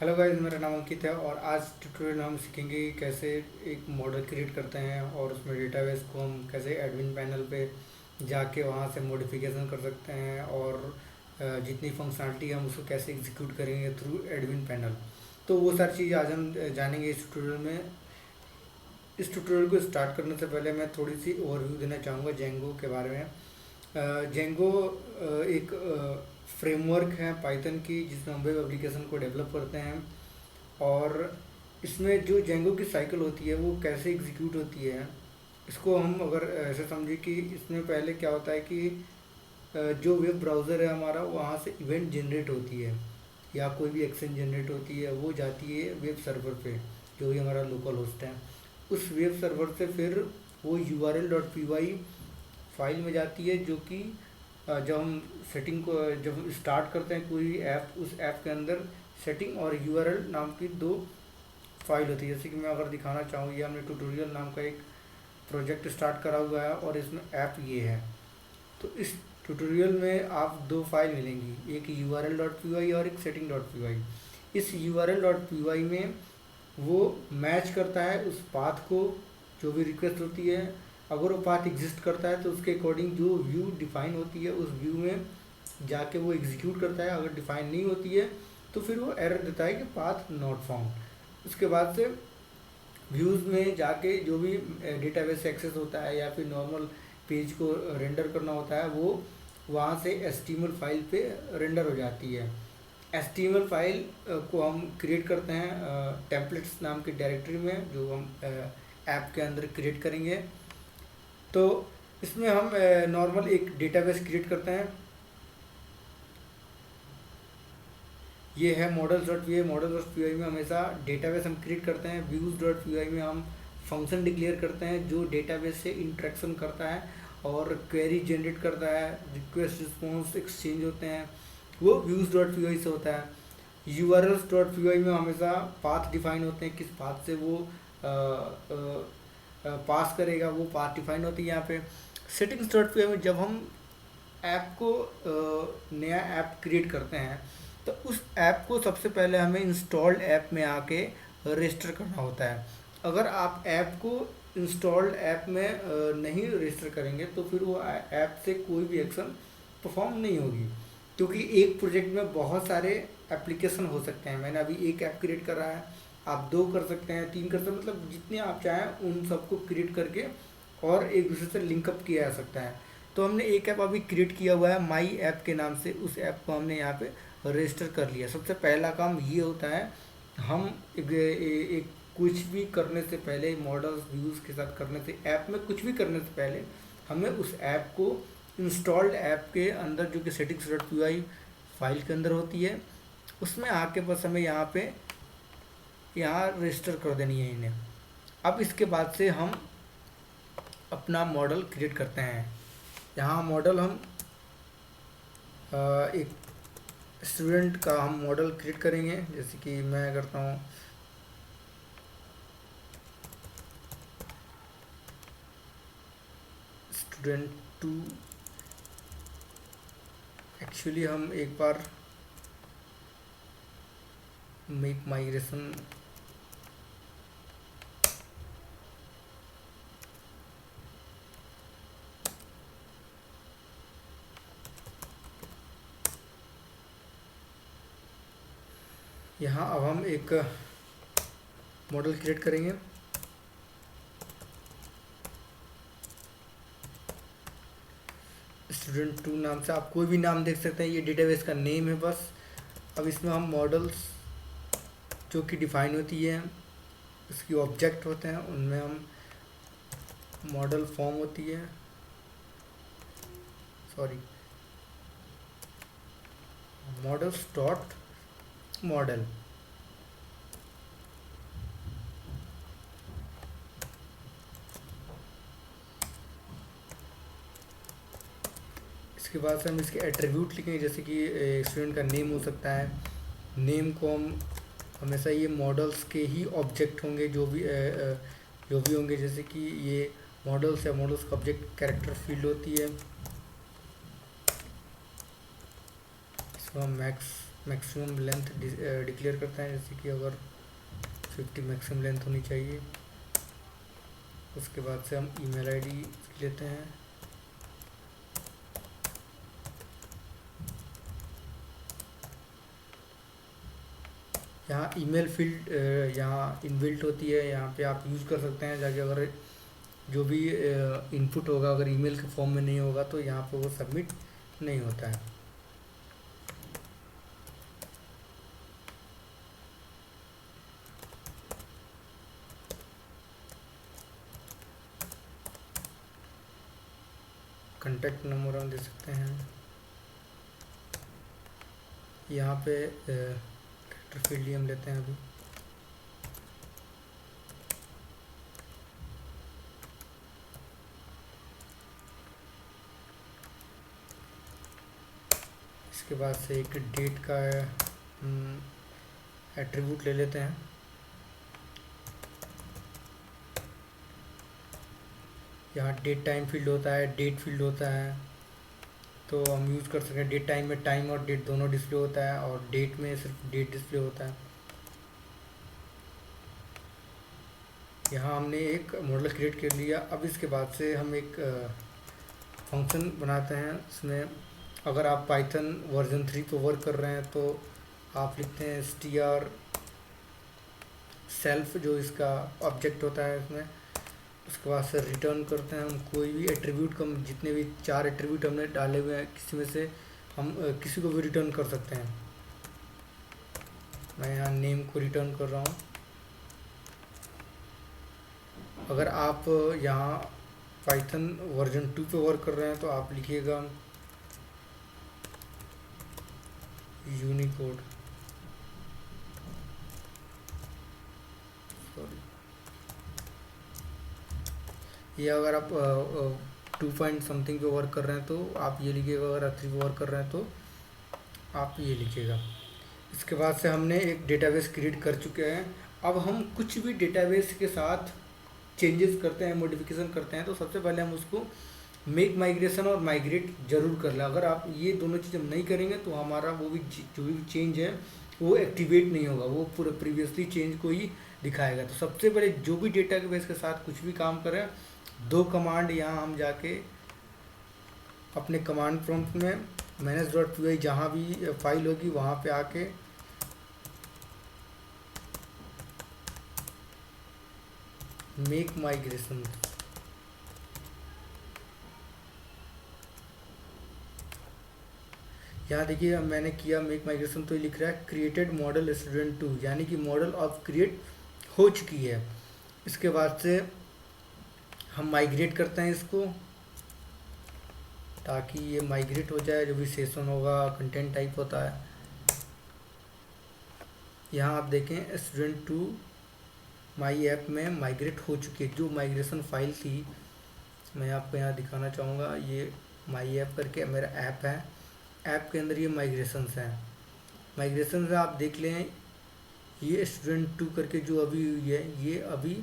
Hello guys, मेरा नाम अंकित है और आज ट्यूटोरियल में हम सीखेंगे कि कैसे एक मॉडल क्रिएट करते हैं और उसमें डेटाबेस को हम कैसे एडमिन पैनल पे जाके वहाँ से मॉडिफिकेशन कर सकते हैं और जितनी फंक्शनलिटी है हम उसको कैसे एग्जीक्यूट करेंगे थ्रू एडमिन पैनल। तो वो सारी चीज़ आज हम जानेंगे इस ट्यूटोरियल में। इस ट्यूटोरियल को स्टार्ट करने से पहले मैं थोड़ी सी ओवरव्यू देना चाहूँगा जेंगो के बारे में। जेंगो एक फ्रेमवर्क है पाइथन की जिसमें हम वेब एप्लीकेशन को डेवलप करते हैं। और इसमें जो जेंगो की साइकिल होती है वो कैसे एग्जीक्यूट होती है, इसको हम अगर ऐसे समझे कि इसमें पहले क्या होता है कि जो वेब ब्राउज़र है हमारा वहाँ से इवेंट जनरेट होती है या कोई भी एक्शन जनरेट होती है, वो जाती है वेब सर्वर पे जो भी हमारा लोकल होस्ट है। उस वेब सर्वर से फिर वो url.py फाइल में जाती है, जो कि जब हम सेटिंग को जब हम स्टार्ट करते हैं कोई ऐप, उस ऐप के अंदर सेटिंग और यूआरएल नाम की दो फाइल होती है। जैसे कि मैं अगर दिखाना चाहूँ, ये हमने ट्यूटोरियल नाम का एक प्रोजेक्ट स्टार्ट करा हुआ है और इसमें ऐप ये है। तो इस ट्यूटोरियल में आप दो फाइल मिलेंगी, एक url.py और एक setting.py। इस url.py में वो मैच करता है उस पाथ को जो भी रिक्वेस्ट होती है। अगर वो पाथ एग्जिस्ट करता है तो उसके अकॉर्डिंग जो व्यू डिफाइन होती है उस व्यू में जाके वो एग्जीक्यूट करता है। अगर डिफाइन नहीं होती है तो फिर वो एरर देता है कि पाथ नॉट फाउंड। उसके बाद से व्यूज़ में जाके जो भी डेटाबेस एक्सेस होता है या फिर नॉर्मल पेज को रेंडर करना होता है वो वहाँ से एचटीएमएल फाइल पे रेंडर हो जाती है। एचटीएमएल फाइल को हम क्रिएट करते हैं टेम्पलेट्स नाम की डायरेक्टरी में, जो हम ऐप के अंदर क्रिएट करेंगे। तो इसमें हम नॉर्मल एक डेटाबेस क्रिएट करते हैं। ये है मॉडल्स.py में हमेशा डेटाबेस हम क्रिएट करते हैं। व्यूज़.py में हम फंक्शन डिक्लेयर करते हैं जो डेटाबेस से इंटरेक्शन करता है और क्वेरी जनरेट करता है, रिक्वेस्ट रिस्पॉन्स एक्सचेंज होते हैं, वो व्यूज़.py से होता है। urls.py में हमेशा पाथ डिफाइन होते हैं, किस पाथ से वो पास करेगा, वो पाथ डिफाइन होती है यहाँ पे। सेटिंग्स.py में जब हम ऐप को नया ऐप क्रिएट करते हैं तो उस ऐप को सबसे पहले हमें इंस्टॉल्ड ऐप में आके रजिस्टर करना होता है। अगर आप ऐप को इंस्टॉल्ड ऐप में नहीं रजिस्टर करेंगे तो फिर वो ऐप से कोई भी एक्शन परफॉर्म नहीं होगी, क्योंकि एक प्रोजेक्ट में बहुत सारे एप्लीकेशन हो सकते हैं। मैंने अभी एक ऐप क्रिएट करा है, आप दो कर सकते हैं, तीन कर सकते हैं, मतलब जितने आप चाहें उन सबको क्रिएट करके और एक दूसरे से लिंकअप किया जा सकता है। तो हमने एक ऐप अभी क्रिएट किया हुआ है माई ऐप के नाम से, उस ऐप को हमने यहाँ पे रजिस्टर कर लिया। सबसे पहला काम ये होता है, हम एक कुछ भी करने से पहले, मॉडल्स व्यूज़ के साथ करने से, ऐप में कुछ भी करने से पहले हमें उस ऐप को इंस्टॉल्ड ऐप के अंदर जो कि settings.py फाइल के अंदर होती है उसमें आके बस हमें यहाँ रजिस्टर कर देनी है इन्हें। अब इसके बाद से हम अपना मॉडल क्रिएट करते हैं। यहाँ मॉडल हम एक स्टूडेंट का हम मॉडल क्रिएट करेंगे। जैसे कि मैं करता हूँ स्टूडेंट 2। एक्चुअली हम एक बार मेक माइग्रेशन यहाँ अब हम एक मॉडल क्रिएट करेंगे। स्टूडेंट 2 नाम से आप कोई भी नाम देख सकते हैं, ये डेटाबेस का नेम है बस। अब इसमें हम मॉडल्स जो कि डिफाइन होती है, उसकी ऑब्जेक्ट होते हैं, उनमें हम मॉडल फॉर्म होती है, सॉरी मॉडल्स डॉट मॉडल। इसके बाद से हम इसके एट्रीब्यूट लिखेंगे, जैसे कि स्टूडेंट का नेम हो सकता है। नेम को हम हमेशा ये मॉडल्स के ही ऑब्जेक्ट होंगे, जो भी होंगे। जैसे कि ये मॉडल्स है, मॉडल्स का ऑब्जेक्ट कैरेक्टर फील्ड होती है, इसको हम मैक्स मैक्सिमम लेंथ डिक्लेयर करते हैं, जैसे कि अगर 50 मैक्सिमम लेंथ होनी चाहिए। उसके बाद से हम ईमेल आईडी लेते हैं। यहाँ ईमेल फील्ड यहाँ इनबिल्ट होती है, यहाँ पे आप यूज़ कर सकते हैं जाके। अगर जो भी इनपुट होगा अगर ईमेल के फॉर्म में नहीं होगा तो यहाँ पे वो सबमिट नहीं होता है। कॉन्टैक्ट नंबर हम दे सकते हैं। यहाँ पे कैरेक्टर फील्ड ही हम लेते हैं अभी। इसके बाद से एक डेट का एट्रीब्यूट ले लेते हैं। यहाँ डेट टाइम फील्ड होता है, डेट फील्ड होता है, तो हम यूज़ कर सकते हैं। डेट टाइम में टाइम और डेट दोनों डिस्प्ले होता है, और डेट में सिर्फ डेट डिस्प्ले होता है। यहाँ हमने एक मॉडल क्रिएट कर लिया। अब इसके बाद से हम एक फंक्शन बनाते हैं। इसमें अगर आप पाइथन वर्जन 3 पे वर्क कर रहे हैं तो आप लिखते हैं str सेल्फ, जो इसका ऑब्जेक्ट होता है इसमें। उसके बाद से रिटर्न करते हैं हम कोई भी एट्रीब्यूट का, जितने भी 4 एट्रीब्यूट हमने डाले हुए हैं किसी में से हम किसी को भी रिटर्न कर सकते हैं। मैं यहाँ नेम को रिटर्न कर रहा हूँ। अगर आप यहाँ पाइथन वर्जन 2 पे वर्क कर रहे हैं तो आप लिखिएगा यूनिकोड, सॉरी, ये अगर आप 2 पॉइंट समथिंग पे वर्क कर रहे हैं तो आप ये लिखिएगा। अगर आप 3 पे वर्क कर रहे हैं तो आप ये लिखिएगा। इसके बाद से हमने एक डेटाबेस क्रिएट कर चुके हैं। अब हम कुछ भी डेटाबेस के साथ चेंजेस करते हैं, मॉडिफिकेशन करते हैं, तो सबसे पहले हम उसको मेक माइग्रेशन और माइग्रेट जरूर कर लें। अगर आप ये दोनों चीज़ हम नहीं करेंगे तो हमारा वो भी जो भी चेंज है वो एक्टिवेट नहीं होगा, वो पूरे प्रीवियसली चेंज को ही दिखाएगा। तो सबसे पहले जो भी डेटाबेस के साथ कुछ भी काम करें, 2 कमांड यहाँ हम जाके अपने कमांड प्रॉम्प्ट में manage.py जहाँ भी फाइल होगी वहाँ पे आके मेक माइग्रेशन, यहाँ देखिए मैंने किया मेक माइग्रेशन, तो ये लिख रहा है क्रिएटेड मॉडल स्टूडेंट 2, यानी कि मॉडल अब क्रिएट हो चुकी है। इसके बाद से हम माइग्रेट करते हैं इसको, ताकि ये माइग्रेट हो जाए। जो भी सेशन होगा, कंटेंट टाइप होता है, यहाँ आप देखें स्टूडेंट 2 माई ऐप में माइग्रेट हो चुकी है। जो माइग्रेशन फाइल थी मैं आपको यहाँ दिखाना चाहूँगा। ये माई ऐप करके मेरा ऐप है, ऐप के अंदर ये माइग्रेशंस हैं। माइग्रेशन से आप देख लें, ये स्टूडेंट 2 करके जो अभी हुई है ये अभी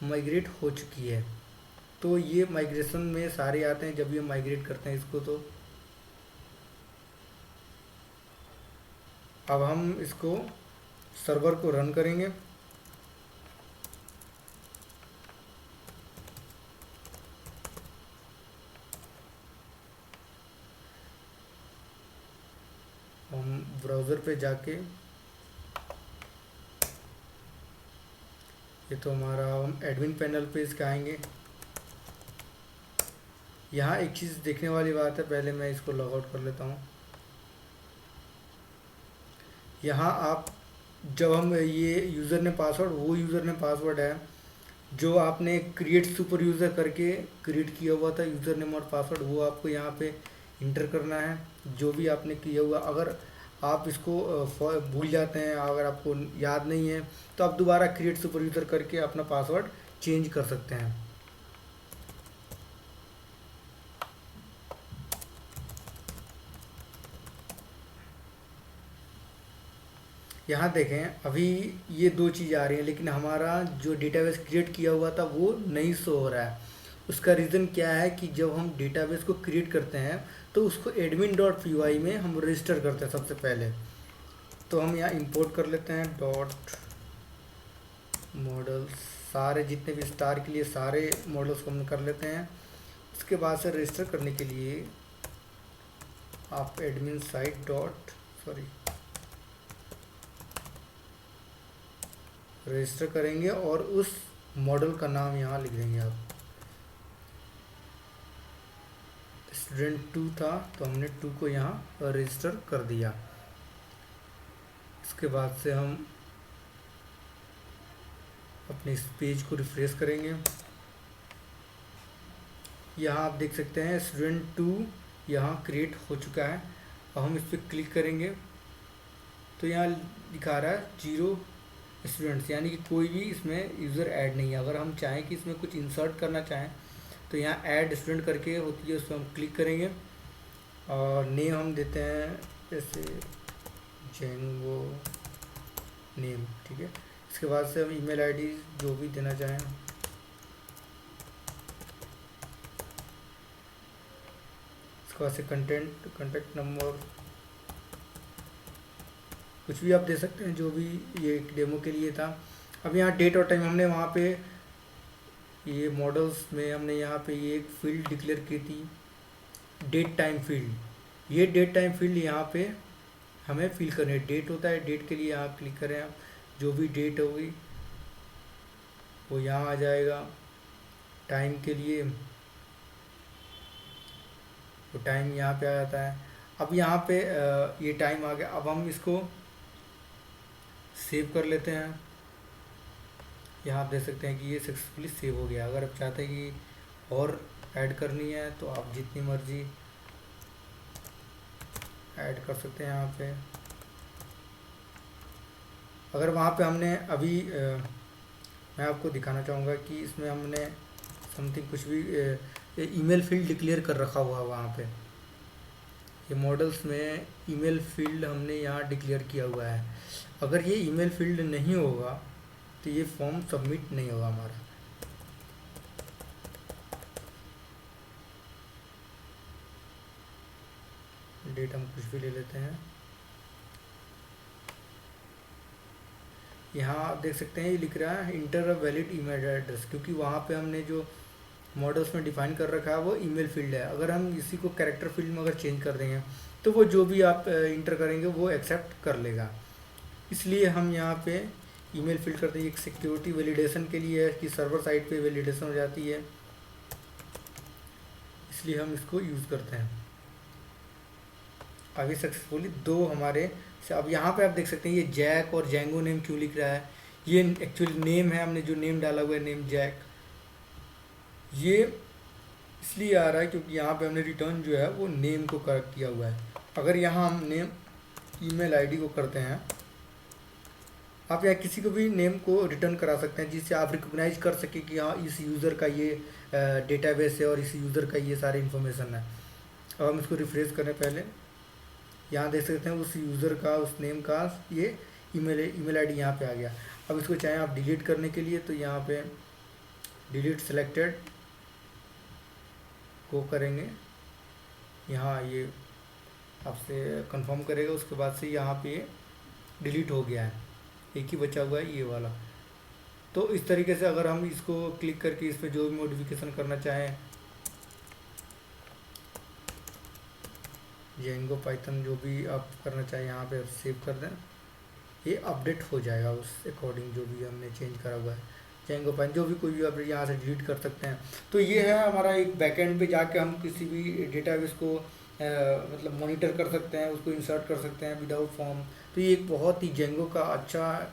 माइग्रेट हो चुकी है। तो ये माइग्रेशन में सारे आते हैं जब ये माइग्रेट करते हैं इसको। तो अब हम इसको सर्वर को रन करेंगे। हम ब्राउज़र पे जाके, ये तो हमारा, हम एडमिन पैनल पे इसके आएंगे। यहाँ एक चीज़ देखने वाली बात है, पहले मैं इसको लॉग आउट कर लेता हूँ। यहाँ आप जब हम ये यूज़र ने पासवर्ड, वो यूज़र ने पासवर्ड है जो आपने क्रिएट सुपर यूज़र करके क्रिएट किया हुआ था, यूज़र नेम और पासवर्ड, वो आपको यहाँ पे इंटर करना है जो भी आपने किया हुआ। अगर आप इसको भूल जाते हैं, अगर आपको याद नहीं है, तो आप दोबारा क्रिएट सुपर यूज़र करके अपना पासवर्ड चेंज कर सकते हैं। यहाँ देखें अभी ये 2 चीज़ आ रही हैं, लेकिन हमारा जो डेटाबेस क्रिएट किया हुआ था वो नहीं शो हो रहा है। उसका रीज़न क्या है कि जब हम डेटाबेस को क्रिएट करते हैं तो उसको admin.py में हम रजिस्टर करते हैं सबसे पहले। तो हम यहाँ इंपोर्ट कर लेते हैं डॉट मॉडल्स, सारे जितने भी स्टार के लिए सारे मॉडल्स को हम कर लेते हैं। उसके बाद से रजिस्टर करने के लिए आप एडमिन साइट डॉट रजिस्टर करेंगे और उस मॉडल का नाम यहाँ लिख देंगे आप। स्टूडेंट 2 था तो हमने 2 को यहाँ रजिस्टर कर दिया। इसके बाद से हम अपने इस पेज को रिफ्रेश करेंगे। यहाँ आप देख सकते हैं स्टूडेंट 2 यहाँ क्रिएट हो चुका है। अब हम इस पर क्लिक करेंगे तो यहाँ दिखा रहा है 0 स्टूडेंट्स, यानी कि कोई भी इसमें यूज़र ऐड नहीं है। अगर हम चाहें कि इसमें कुछ इंसर्ट करना चाहें तो यहाँ ऐड स्टूडेंट करके होती है, उस पर हम क्लिक करेंगे और नेम हम देते हैं जैसे जेंगो नेम, ठीक है। इसके बाद से हम ईमेल आईडी जो भी देना चाहें, इसके बाद से कॉन्टैक्ट नंबर कुछ भी आप दे सकते हैं, जो भी ये एक डेमो के लिए था। अब यहाँ डेट और टाइम हमने वहाँ पे ये मॉडल्स में हमने यहाँ पे ये एक फील्ड डिक्लेयर की थी, डेट टाइम फील्ड। ये डेट टाइम फील्ड यहाँ पे हमें फिल करनी है। डेट होता है, डेट के लिए यहाँ क्लिक करें आप, जो भी डेट होगी वो यहाँ आ जाएगा। टाइम के लिए वो टाइम यहाँ पे आ जाता है। अब यहाँ पे ये टाइम आ गया। अब हम इसको सेव कर लेते हैं। यहाँ आप देख सकते हैं कि ये सक्सेसफुली सेव हो गया। अगर आप चाहते हैं कि और ऐड करनी है तो आप जितनी मर्जी ऐड कर सकते हैं यहाँ पे। अगर वहाँ पे हमने अभी मैं आपको दिखाना चाहूँगा कि इसमें हमने समथिंग कुछ भी ईमेल फील्ड डिक्लेयर कर रखा हुआ है वहाँ पे। ये मॉडल्स में ईमेल फील्ड हमने यहाँ डिक्लेयर किया हुआ है। अगर ये ईमेल फील्ड नहीं होगा तो ये फॉर्म सबमिट नहीं होगा हमारा। डेट हम कुछ भी ले लेते हैं। यहाँ आप देख सकते हैं ये लिख रहा है inter a valid email address, क्योंकि वहाँ पे हमने जो मॉडल्स में डिफाइन कर रखा है वो ईमेल फील्ड है। अगर हम इसी को कैरेक्टर फील्ड में अगर चेंज कर देंगे तो वो जो भी आप इंटर करेंगे वो एक्सेप्ट कर लेगा। इसलिए हम यहाँ पे ईमेल फील्ड करते हैं। एक सिक्योरिटी वैलिडेशन के लिए है कि सर्वर साइड पे वैलिडेशन हो जाती है, इसलिए हम इसको यूज़ करते हैं। अभी सक्सेसफुली 2 हमारे से। अब यहाँ पे आप देख सकते हैं ये जैक और जेंगो नेम क्यों लिख रहा है। ये एक्चुअली नेम है, हमने जो नेम डाला हुआ है नेम जैक, ये इसलिए आ रहा है क्योंकि यहाँ पे हमने रिटर्न जो है वो नेम को करेक्ट किया हुआ है। अगर यहाँ हम नेम ईमेल आईडी को करते हैं, आप यहाँ किसी को भी नेम को रिटर्न करा सकते हैं जिससे आप रिकॉग्नाइज कर सके कि हाँ इस यूज़र का ये डेटाबेस है और इस यूज़र का ये सारे इन्फॉर्मेशन है। अब हम इसको रिफ्रेश करें पहले, यहाँ देख सकते हैं उस यूज़र का उस नेम का ये ईमेल आईडी यहाँ पे आ गया। अब इसको चाहें आप डिलीट करने के लिए तो यहाँ पे डिलीट सिलेक्टेड को करेंगे, यहाँ ये आपसे कंफर्म करेगा। उसके बाद से यहाँ पे डिलीट हो गया है, एक ही बचा हुआ है ये वाला। तो इस तरीके से अगर हम इसको क्लिक करके इस पर जो भी मॉडिफिकेशन करना चाहें, जेंगो पाइथन जो भी आप करना चाहें यहाँ पे सेव कर दें, ये अपडेट हो जाएगा उस अकॉर्डिंग जो भी हमने चेंज करा हुआ है। जेंगो पाइथन जो भी कोई भी आप यहाँ से डिलीट कर सकते हैं। तो ये है हमारा एक बैकएंड पे जाके हम किसी भी डेटाबेस को मतलब मॉनिटर कर सकते हैं, उसको इंसर्ट कर सकते हैं विदाउट फॉर्म। तो ये एक बहुत ही जेंगो का अच्छा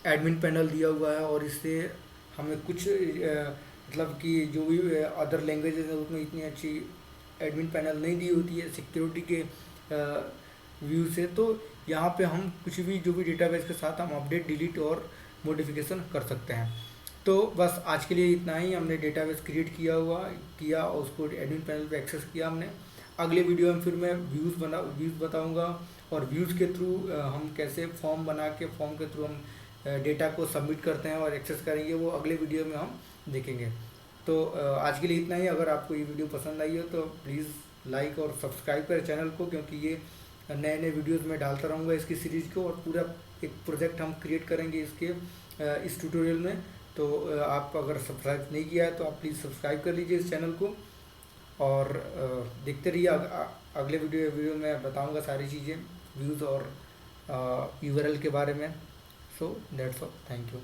एडमिन पैनल दिया हुआ है और इससे हमें कुछ मतलब कि जो भी अदर लैंग्वेजेस है उसमें इतनी अच्छी एडमिन पैनल नहीं दी होती है सिक्योरिटी के व्यू से। तो यहाँ पे हम कुछ भी जो भी डेटाबेस के साथ हम अपडेट डिलीट और मॉडिफिकेशन कर सकते हैं। तो बस आज के लिए इतना ही। हमने डेटाबेस क्रिएट किया और उसको एडमिन पैनल पे एक्सेस किया हमने। अगले वीडियो में फिर मैं व्यूज़ बताऊंगा और व्यूज़ के थ्रू हम कैसे फॉर्म बना के फॉर्म के थ्रू हम डेटा को सबमिट करते हैं और एक्सेस करेंगे, वो अगले वीडियो में हम देखेंगे। तो आज के लिए इतना ही। अगर आपको ये वीडियो पसंद आई हो तो प्लीज़ लाइक और सब्सक्राइब करें चैनल को, क्योंकि ये नए नए वीडियोस में डालता रहूँगा इसकी सीरीज़ को, और पूरा एक प्रोजेक्ट हम क्रिएट करेंगे इसके इस ट्यूटोरियल में। तो आप अगर सब्सक्राइब नहीं किया है तो आप प्लीज़ सब्सक्राइब कर लीजिए इस चैनल को, और देखते रहिए। अगले वीडियो में बताऊंगा सारी चीज़ें, व्यूज़ और यूआरएल के बारे में। So that's all, thank you.